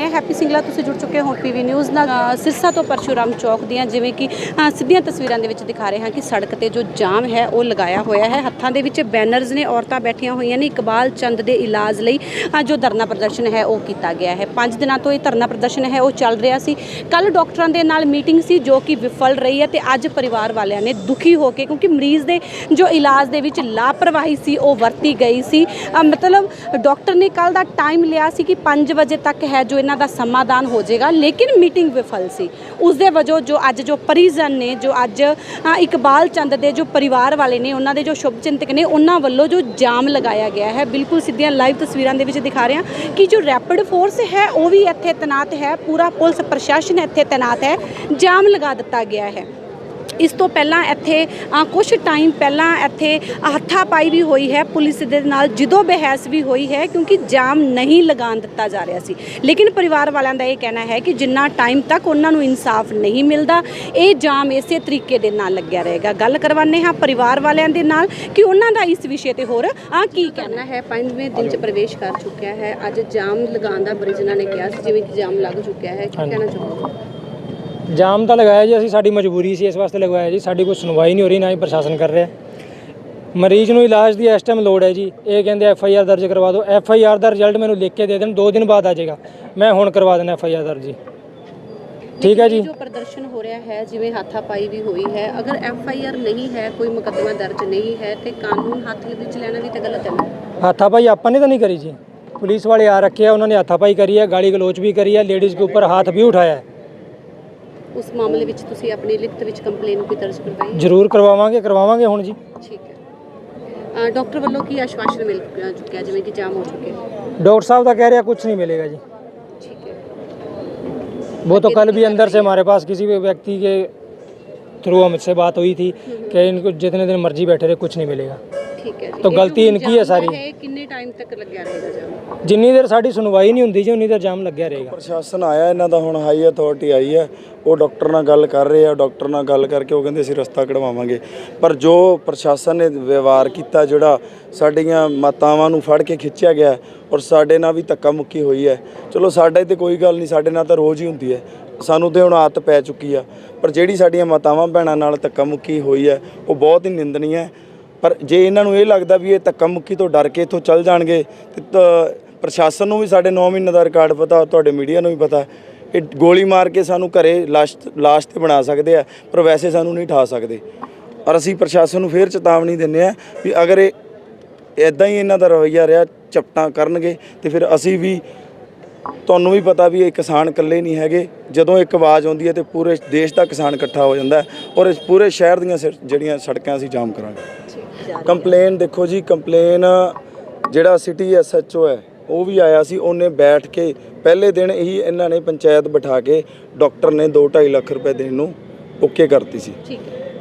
मैं हैप्पी सिंगला, तुसीं जुड़ चुके हो पीवी न्यूज़ नाल। सिरसा तो परशुराम चौक दियां जिवें कि सीधियां तस्वीरां दे विच दिखा रहे हैं कि सड़क ते जो जाम है वो लगाया होया है। हत्थां दे विच बैनर्स ने, औरतां बैठियां होईयां ने। इकबाल चंद दे इलाज लई जो धरना प्रदर्शन है वो कीता गया है। 5 दिनों तो ये धरना प्रदर्शन है वो चल रहा सी। कल डॉक्टरां दे नाल मीटिंग सी जो कि विफल रही है ते अज परिवार वालियां ने दुखी होकर, क्योंकि मरीज़ दे जो इलाज दे विच लापरवाही सी वो वरती गई सी। मतलब डॉक्टर ने कल दा टाइम लिया सी कि 5 बजे तक है जो इन्हां दा समाधान हो जाएगा, लेकिन मीटिंग विफल सी। उस दे वजह जो अज जो परिजन ने, जो अज इकबाल चंद दे जो परिवार वाले ने, उन्हां दे जो शुभ चिंतक ने, उन्हां वल्लों जो जाम लगाया गया है। बिल्कुल सीधियां लाइव तस्वीरां दे विच दिखा रहे हैं कि जो रैपिड फोर्स है वो भी इत्थे तैनात है, पूरा पुलिस प्रशासन इत्थे तैनात है। जाम लगा दिता गया है। इस तो पहला इत्थे कुछ टाइम पहला इत्थे हत्थापाई भी हुई है पुलिस दे नाल, जिदों बहस भी हुई है, क्योंकि जाम नहीं लगान दिता जा रहा सी। लेकिन परिवार वालों का यह कहना है कि जिन्ना टाइम तक उन्होंने इंसाफ नहीं मिलता, ये जाम इस तरीके दे नाल लग्या रहेगा। गल करवाने हाँ परिवार वालों के नाल कि उन्हों का इस विषय पर होर की कहना है। 5वें दिन च प्रवेश कर चुका है, अज जाम लगाने का मरीज़ों ने कहा जिवें कि जाम लग चुका है, क्या कहना चाहोगे? जाम तो लगाया जी, असी साडी मजबूरी सी, इस वास्ते लगवाया जी। साडी कोई सुनवाई नहीं हो रही, ना ही प्रशासन कर रहा। मरीज़ नूं इलाज की इस टाइम लोड़ है जी। ये कहते FIR दर्ज करवा दो। FIR का रिजल्ट मैंने लिख के दे देन, 2 दिन बाद आ जाएगा। मैं हुण करवा देना FIR दर्ज जी। ठीक है जी। जो प्रदर्शन हो रहा है, जिवें हाथापाई भी हुई है, अगर FIR नहीं है, कोई मुकदमा दर्ज नहीं है, तो कानून हाथ विच लेना भी तो गलत है ना। हाथापाई आपां ने तो नहीं करी जी, पुलिस वाले आ रखे हैं, उन्होंने हाथापाई करी है, गाली गलोच भी करी है, लेडीज़ के ऊपर हाथ भी उठाया है। उस मामले विच तुसीं अपनी लिखत विच कंप्लेन कोई दर्ज करवाई? जरूर करवावांगे हुण जी। ठीक है। डॉक्टर वालों की आश्वासन मिल चुका जिवें कि जाम हो चुके? डॉक्टर साहब तो कह रहे हैं कुछ नहीं मिलेगा जी। ठीक है। वो तो कल भी अंदर से हमारे पास किसी भी व्यक्ति के थ्रू हमसे बात हुई थी कि इनको जितने दिन मर्जी बैठे रहे कुछ नहीं मिलेगा। ठीक है। तो गलती इनकी है सारी। कितने टाइम तक लग्या रहेगा जाम? जिन्नी देर साडी सुनवाई नहीं हुंदी जी उन्नी देर जाम लग्या रहेगा। प्रशासन आया इन्हां दा, हुण हाई अथॉरिटी आई है, वो डॉक्टर नाल गल कर रहे हैं। डॉक्टर नाल गल करके वो कहंदे असीं रस्ता कढवावांगे, पर जो प्रशासन ने व्यवहार किया, जिहड़ा साडीआं मातावां नूं फड़ के खिੱਚਿਆ गया और साडे नाल भी धक्का मुक्की हुई है। चलो साडे ते कोई गल नहीं, साडे नाल तां रोज़ ही हुंदी है, सानूं ते हुण आदत पै चुकी आ। पर जिहड़ी साडीआं मातावां भैणां नाल धक्का मुक्की हुई है वो बहुत ही निंदनीय है। पर जे इन्हां नूं ये लगदा भी ये धक्का मुक्की तो डर के इत्थों चल जाणगे, ते प्रशासन नूं भी साडे 9 महीने का रिकॉर्ड पता, तुहाडे मीडिया नूं भी पता। ये गोली मार के सानूं घरे लाश ते बना सकते हैं, पर वैसे सानूं नहीं ठा सकते। और असीं प्रशासन नूं फिर चेतावनी दिंदे आ भी अगर इदां ही इन्हां दा रवैया रहा, झपटां करनगे ते फिर असीं भी, तुहानूं भी पता भी ये किसान इकल्ले नहीं हैगे। जदों एक आवाज़ आउंदी है तो पूरे देश का किसान इकट्ठा हो जाता है और इस पूरे शहर दीयां ਜਿਹੜੀਆਂ सड़कां असीं जाम करांगे। कंप्लेन देखो जी, कंप्लेन ਜਿਹੜਾ सिटी SHO है वो भी आया सी, उन्हें बैठ के पहले दिन ही इन्हों ने पंचायत बिठा के डॉक्टर ने 2-2.5 लाख रुपए देने नूं ओके करती सी।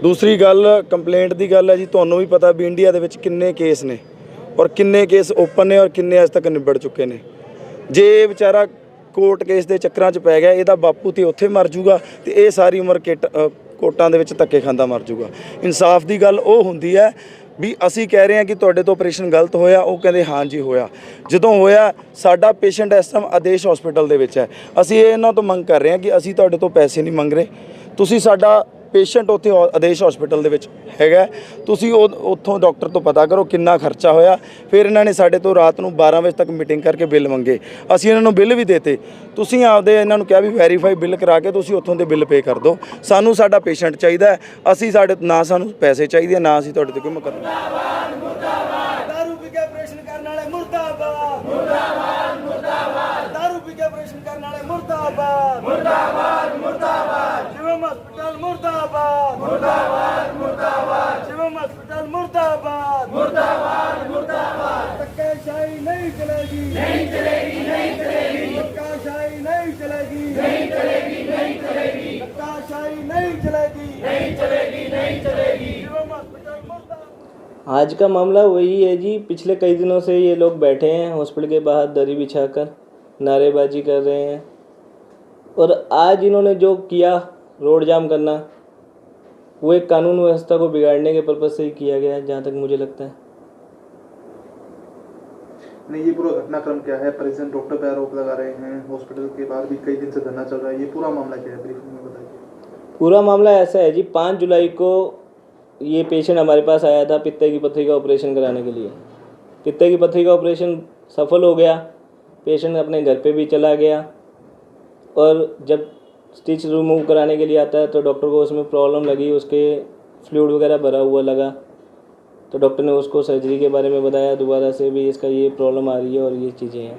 दूसरी गल कंप्लेंट की गल है जी, तुहानूं भी पता भी इंडिया दे विच किन्ने केस ने और किन्ने केस ओपन ने और किन्ने अज तक निबड़ चुके ने। जे बेचारा कोर्ट केस के चक्करां च पै गया, इहदा बापू तो उत्थे मर जूगा तो ये सारी उम्र कोर्टां दे विच धक्के खांदा मर जूगा। इंसाफ की गल वो हुंदी है भी असी कह रहे हैं कि तुहाडे तो ऑपरेशन गलत होया, वो कहते हाँ जी होया। जदों होया साडा पेशेंट इस टाइम आदेश हॉस्पिटल दे विच है, असी इन्हां तो मंग कर रहे हैं कि असी तुहाडे तो पैसे नहीं मंग रहे, तुसी साडा पेशेंट उत्थे आदेश हॉस्पिटल दे विच हैगा, तुसी उत्थों डॉक्टर तो पता करो किन्ना खर्चा होया। फिर इन्हां ने साडे तो रात नूं 12 बजे तक मीटिंग करके बिल मंगे, असी इन्हां नूं बिल भी देते। तुसी आपदे इन्हां नूं कहा भी वैरीफाई बिल करा के तुसी उत्थों दे बिल पे कर दो, सानूं साडा पेशेंट चाहिदा है, असी साडे ना सानूं पैसे चाहिए ना असी तुहाडे ते कोई मुकदमा। दारू पी के ऑपरेशन करने वाले मुर्दाबाद, मुर्दाबाद, मुर्दाबाद। दारू पी के ऑपरेशन करने वाले मुर्दाबाद, मुर्दाबाद, मुर्दाबाद। शिवम हॉस्पिटल मुर्दाबाद, मुर्दाबाद, मुर्दाबाद। शिवम हॉस्पिटल मुर्दाबाद, मुर्दाबाद, मुर्दाबाद। धक्केशाही नहीं चलेगी, नहीं चलेगी, नहीं चलेगी। धक्काशाही नहीं चलेगी, नहीं चलेगी, नहीं चलेगी। धक्काशाही नहीं चलेगी, नहीं चलेगी, नहीं चलेगी। शिवम हॉस्पिटल मुर्दाबाद। आज का मामला वही है जी, पिछले कई दिनों से ये लोग बैठे हैं हॉस्पिटल के बाहर दरी बिछाकर, नारेबाजी कर रहे हैं। और आज इन्होंने जो किया रोड जाम करना, वो एक कानून व्यवस्था को बिगाड़ने के पर्पज़ से ही किया गया है, जहाँ तक मुझे लगता है। नहीं, ये पूरा घटनाक्रम क्या है? परिजन डॉक्टर पे आरोप लगा रहे हैं, हॉस्पिटल के बाहर भी कई दिन से धरना चल रहा है, ये पूरा मामला क्या है? ब्रीफ में बताइए। पूरा मामला ऐसा है जी, 5 जुलाई को ये पेशेंट हमारे पास आया था पित्ते की पथरी का ऑपरेशन कराने के लिए। पित्ते की पथरी का ऑपरेशन सफल हो गया, पेशेंट अपने घर पे भी चला गया, और जब स्टिच रिमूव कराने के लिए आता है तो डॉक्टर को उसमें प्रॉब्लम लगी, उसके फ्लूइड वगैरह भरा हुआ लगा, तो डॉक्टर ने उसको सर्जरी के बारे में बताया दोबारा से भी इसका ये प्रॉब्लम आ रही है और ये चीज़ें हैं।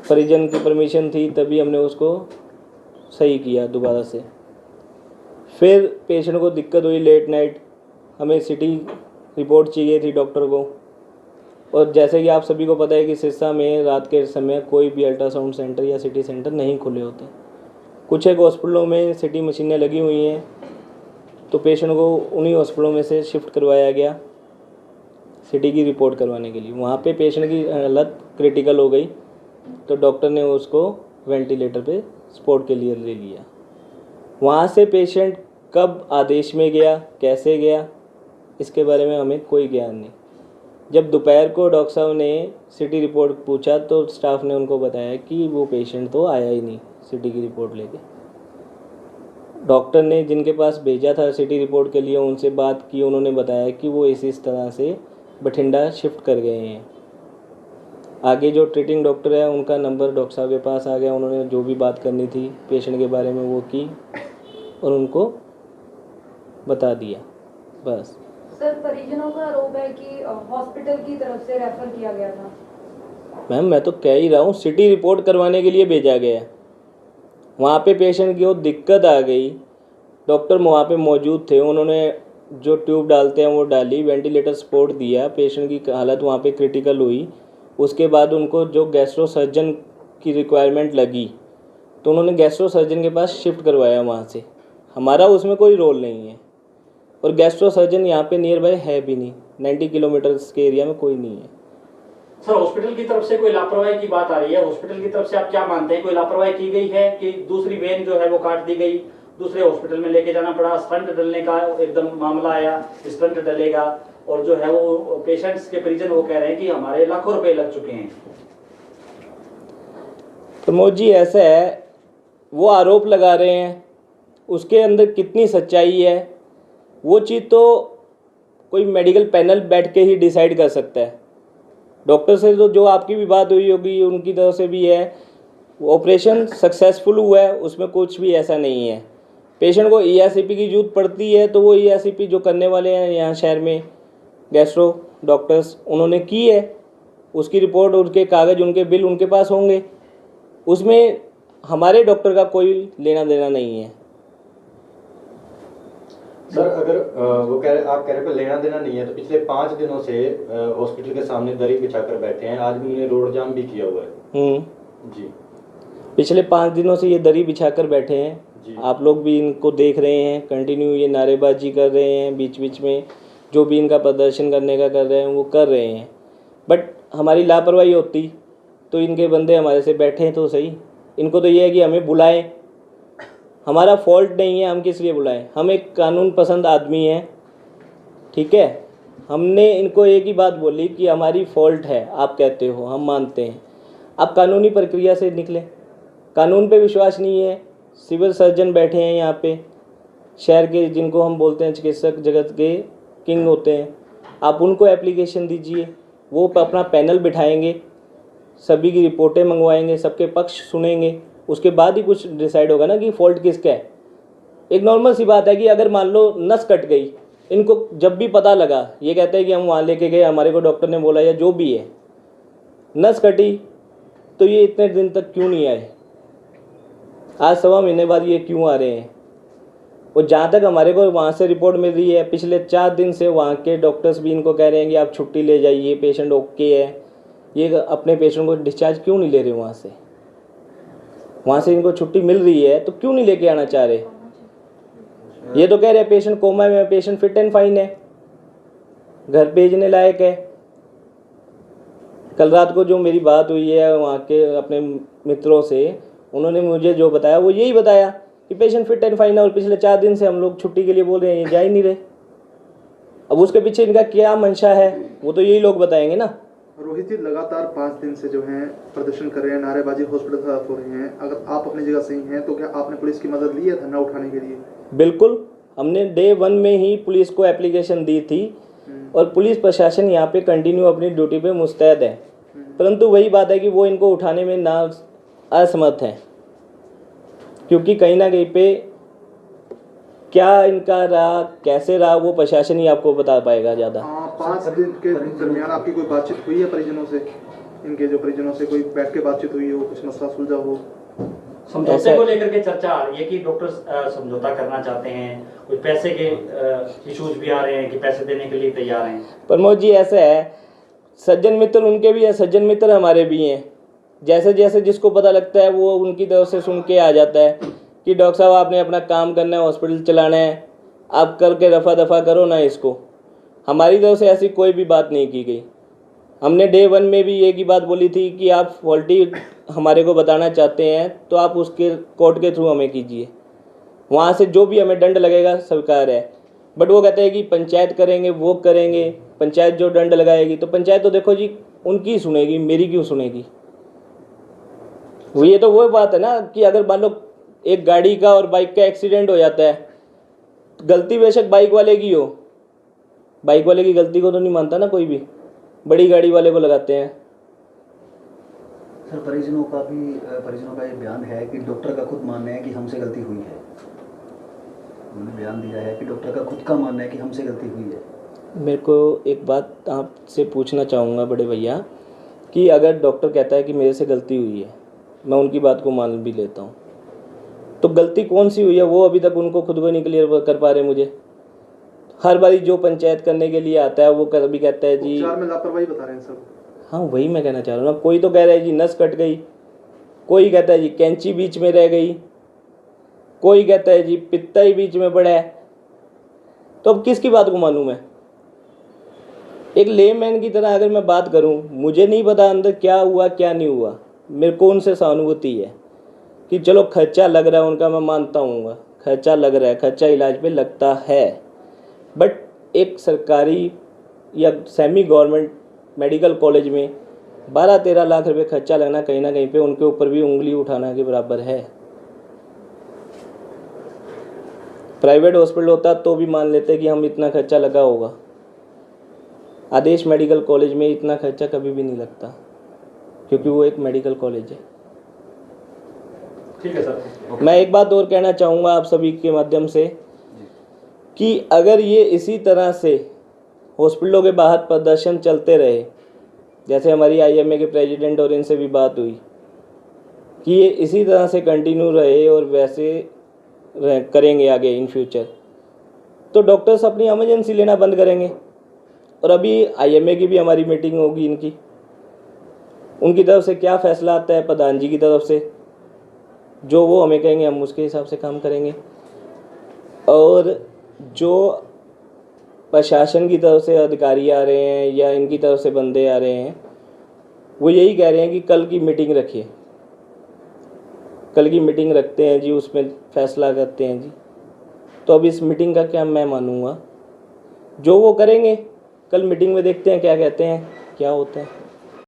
परिजन की परमिशन थी तभी हमने उसको सही किया दोबारा से। फिर पेशेंट को दिक्कत हुई लेट नाइट, हमें सिटी रिपोर्ट चाहिए थी डॉक्टर को, और जैसे कि आप सभी को पता है कि सिरसा में रात के समय कोई भी अल्ट्रासाउंड सेंटर या सिटी सेंटर नहीं खुले होते। कुछ एक हॉस्पिटलों में सिटी मशीनें लगी हुई हैं, तो पेशेंट को उन्हीं हॉस्पिटलों में से शिफ्ट करवाया गया सिटी की रिपोर्ट करवाने के लिए। वहाँ पे पेशेंट की हालत क्रिटिकल हो गई, तो डॉक्टर ने उसको वेंटिलेटर पे सपोर्ट के लिए ले लिया। वहाँ से पेशेंट कब आदेश में गया, कैसे गया, इसके बारे में हमें कोई ज्ञान नहीं। जब दोपहर को डॉक्टर साहब ने सिटी रिपोर्ट पूछा तो स्टाफ ने उनको बताया कि वो पेशेंट तो आया ही नहीं सिटी की रिपोर्ट लेके। डॉक्टर ने जिनके पास भेजा था सिटी रिपोर्ट के लिए उनसे बात की, उन्होंने बताया कि वो इस तरह से बठिंडा शिफ्ट कर गए हैं। आगे जो ट्रीटिंग डॉक्टर है उनका नंबर डॉक्टर साहब के पास आ गया, उन्होंने जो भी बात करनी थी पेशेंट के बारे में वो की और उनको बता दिया, बस। सर, परिजनों का आरोप है कि हॉस्पिटल की तरफ से रेफर किया गया था। मैम मैं तो कह ही रहा हूँ, सिटी रिपोर्ट करवाने के लिए भेजा गया। वहाँ पे पेशेंट की वो दिक्कत आ गई, डॉक्टर वहाँ पे मौजूद थे, उन्होंने जो ट्यूब डालते हैं वो डाली, वेंटिलेटर सपोर्ट दिया, पेशेंट की हालत वहाँ पे क्रिटिकल हुई। उसके बाद उनको जो गैस्ट्रो सर्जन की रिक्वायरमेंट लगी तो उन्होंने गैस्ट्रो सर्जन के पास शिफ्ट करवाया वहाँ से। हमारा उसमें कोई रोल नहीं है, और गैस्ट्रो सर्जन यहाँ पे नियर बाय है भी नहीं, 90 किलोमीटर्स के एरिया में कोई नहीं है। सर, हॉस्पिटल की तरफ से कोई लापरवाही की बात आ रही है, हॉस्पिटल की तरफ से आप क्या मानते हैं, कोई लापरवाही की गई है कि दूसरी वेन जो है वो काट दी गई, दूसरे हॉस्पिटल में लेके जाना पड़ा, स्टंट डलने का एकदम मामला आया, स्टंट डलेगा, और जो है वो पेशेंट्स के परिजन वो कह रहे हैं कि हमारे लाखों रुपए लग चुके हैं। प्रमोद जी, ऐसा है, वो आरोप लगा रहे हैं, उसके अंदर कितनी सच्चाई है वो चीज़ तो कोई मेडिकल पैनल बैठ के ही डिसाइड कर सकता है। डॉक्टर से तो जो आपकी भी बात हुई होगी उनकी तरफ से भी है, ऑपरेशन सक्सेसफुल हुआ है, उसमें कुछ भी ऐसा नहीं है। पेशेंट को ERCP की जरूरत पड़ती है तो वो ERCP जो करने वाले हैं यहाँ शहर में गैस्ट्रो डॉक्टर्स, उन्होंने की है, उसकी रिपोर्ट, उनके कागज़, उनके बिल उनके पास होंगे, उसमें हमारे डॉक्टर का कोई लेना देना नहीं है। सर, अगर वो कह रहे, आप कह रहे हैं लेना देना नहीं है, तो पिछले 5 दिनों से हॉस्पिटल के सामने दरी बिछाकर बैठे हैं, आज भी उन्होंने रोड जाम भी किया हुआ है। जी, पिछले 5 दिनों से ये दरी बिछाकर बैठे हैं, आप लोग भी इनको देख रहे हैं, कंटिन्यू ये नारेबाजी कर रहे हैं, बीच बीच में जो भी इनका प्रदर्शन करने का कर रहे हैं वो कर रहे हैं। बट हमारी लापरवाही होती तो इनके बंदे हमारे से बैठे हैं तो सही, इनको तो ये है कि हमें बुलाएं, हमारा फॉल्ट नहीं है, हम किस लिए बुलाएं, हम एक कानून पसंद आदमी हैं, ठीक है। हमने इनको एक ही बात बोली कि हमारी फॉल्ट है, आप कहते हो, हम मानते हैं, आप कानूनी प्रक्रिया से निकलें। कानून पे विश्वास नहीं है, सिविल सर्जन बैठे हैं यहाँ पे शहर के, जिनको हम बोलते हैं चिकित्सक जगत के किंग होते हैं, आप उनको एप्लीकेशन दीजिए, वो अपना पैनल बिठाएंगे, सभी की रिपोर्टें मंगवाएंगे, सबके पक्ष सुनेंगे, उसके बाद ही कुछ डिसाइड होगा ना कि फ़ॉल्ट किसका है। एक नॉर्मल सी बात है कि अगर मान लो नस कट गई, इनको जब भी पता लगा, ये कहते हैं कि हम वहाँ लेके गए, हमारे को डॉक्टर ने बोला या जो भी है, नस कटी तो ये इतने दिन तक क्यों नहीं आए, आज 1.25 महीने बाद ये क्यों आ रहे हैं। और जहाँ तक हमारे को वहाँ से रिपोर्ट मिल रही है, पिछले 4 दिन से वहाँ के डॉक्टर्स भी इनको कह रहे हैं कि आप छुट्टी ले जाइए, पेशेंट ओके है, ये अपने पेशेंट को डिस्चार्ज क्यों नहीं ले रहे वहाँ से इनको छुट्टी मिल रही है तो क्यों नहीं लेके आना चाह रहे। ये तो कह रहे हैं पेशेंट कोमा में, पेशेंट फिट एंड फाइन है, घर भेजने लायक है। कल रात को जो मेरी बात हुई है वहाँ के अपने मित्रों से, उन्होंने मुझे जो बताया वो यही बताया कि पेशेंट फिट एंड फाइन है, और पिछले 4 दिन से हम लोग छुट्टी के लिए बोल रहे हैं, ये जा ही नहीं रहे। अब उसके पीछे इनका क्या मंशा है वो तो यही लोग बताएंगे ना। रोहित जी, लगातार 5 दिन से जो है प्रदर्शन कर रहे हैं, नारेबाजी हॉस्पिटल के खिलाफ हो रही हैं। अगर आप अपनी जगह सही हैं तो क्या आपने पुलिस की मदद ली है धरना उठाने के लिए? बिल्कुल, हमने डे 1 में ही पुलिस को एप्लीकेशन दी थी और पुलिस प्रशासन यहाँ पे कंटिन्यू अपनी ड्यूटी पे मुस्तैद है, परंतु वही बात है कि वो इनको उठाने में ना असमर्थ हैं, क्योंकि कहीं ना कहीं पे क्या इनका रहा, कैसे रहा, वो प्रशासन ही आपको बता पाएगा ज़्यादा। 5 दिन के दरमियान आपकी कोई बातचीत हुई है परिजनों से? इनके जो परिजनों से कोई बैठ के बातचीत हुई हो, कुछ मसला सुलझा हो? समझौते को लेकर के चर्चा आ रही है कि डॉक्टर समझौता करना चाहते हैं, कुछ पैसे के इश्यूज भी आ रहे हैं कि पैसे देने के लिए तैयार हैं। प्रमोद जी, ऐसा है, सज्जन मित्र उनके भी हैं, सज्जन मित्र हमारे भी हैं। जैसे जैसे जिसको पता लगता है वो उनकी तरफ से सुन के आ जाता है कि डॉक्टर साहब आपने अपना काम करना है, हॉस्पिटल चलाना है, आप करके रफा दफा करो ना इसको। हमारी तरफ से ऐसी कोई भी बात नहीं की गई। हमने डे 1 में भी एक ही बात बोली थी कि आप फॉल्टी हमारे को बताना चाहते हैं तो आप उसके कोर्ट के थ्रू हमें कीजिए, वहाँ से जो भी हमें दंड लगेगा स्वीकार है। बट वो कहते हैं कि पंचायत करेंगे, वो करेंगे, पंचायत जो दंड लगाएगी, तो पंचायत तो देखो जी उनकी सुनेगी, मेरी क्यों सुनेगी? ये तो वो बात है ना कि अगर मान लो एक गाड़ी का और बाइक का एक्सीडेंट हो जाता है, गलती बेशक बाइक वाले की हो, बाइक वाले की गलती को तो नहीं मानता ना कोई भी, बड़ी गाड़ी वाले को लगाते हैं। सर, परिजनों का ये बयान है कि डॉक्टर का खुद मानना है कि हमसे गलती हुई है। उन्होंने बयान दिया है कि डॉक्टर का खुद का मानना है कि हमसे गलती हुई है। मेरे को एक बात आपसे पूछना चाहूँगा बड़े भैया, कि अगर डॉक्टर कहता है कि मेरे से गलती हुई है, मैं उनकी बात को मान भी लेता हूँ, तो गलती कौन सी हुई है वो अभी तक उनको खुद को नहीं क्लियर कर पा रहे। मुझे हर बारी जो पंचायत करने के लिए आता है वो कभी कहता है जी उपचार में लापरवाही बता रहे हैं सब। हाँ, वही मैं कहना चाह रहा हूँ ना। कोई तो कह रहा है जी नस कट गई, कोई कहता है जी कैंची बीच में रह गई, कोई कहता है जी पित्ता ही बीच में पड़ा है। तो अब किसकी बात को मानूं मैं? एक लेमैन की तरह अगर मैं बात करूं, मुझे नहीं पता अंदर क्या हुआ क्या नहीं हुआ। मेरे को उनसे सहानुभूति है कि चलो खर्चा लग रहा है उनका, मैं मानता हूँ खर्चा लग रहा है, खर्चा इलाज पे लगता है, बट एक सरकारी या सेमी गवर्नमेंट मेडिकल कॉलेज में 12-13 लाख रुपए खर्चा लगना कहीं ना कहीं पे उनके ऊपर भी उंगली उठाना के बराबर है। प्राइवेट हॉस्पिटल होता तो भी मान लेते कि हम इतना खर्चा लगा होगा। आदेश मेडिकल कॉलेज में इतना खर्चा कभी भी नहीं लगता, क्योंकि वो एक मेडिकल कॉलेज है। ठीक है सर। मैं एक बात और कहना चाहूँगा आप सभी के माध्यम से कि अगर ये इसी तरह से हॉस्पिटलों के बाहर प्रदर्शन चलते रहे, जैसे हमारी IMA के प्रेसिडेंट और इनसे भी बात हुई कि ये इसी तरह से कंटिन्यू रहे और वैसे करेंगे आगे इन फ्यूचर, तो डॉक्टर्स अपनी इमरजेंसी लेना बंद करेंगे। और अभी IMA की भी हमारी मीटिंग होगी इनकी, उनकी तरफ से क्या फ़ैसला आता है प्रधान जी की तरफ से, जो वो हमें कहेंगे हम उसके हिसाब से काम करेंगे। और जो प्रशासन की तरफ से अधिकारी आ रहे हैं या इनकी तरफ से बंदे आ रहे हैं, वो यही कह रहे हैं कि कल की मीटिंग रखिए, कल की मीटिंग रखते हैं जी, उसमें फ़ैसला करते हैं जी। तो अब इस मीटिंग का क्या मैं मानूँगा? जो वो करेंगे कल मीटिंग में देखते हैं क्या कहते हैं, क्या होता है।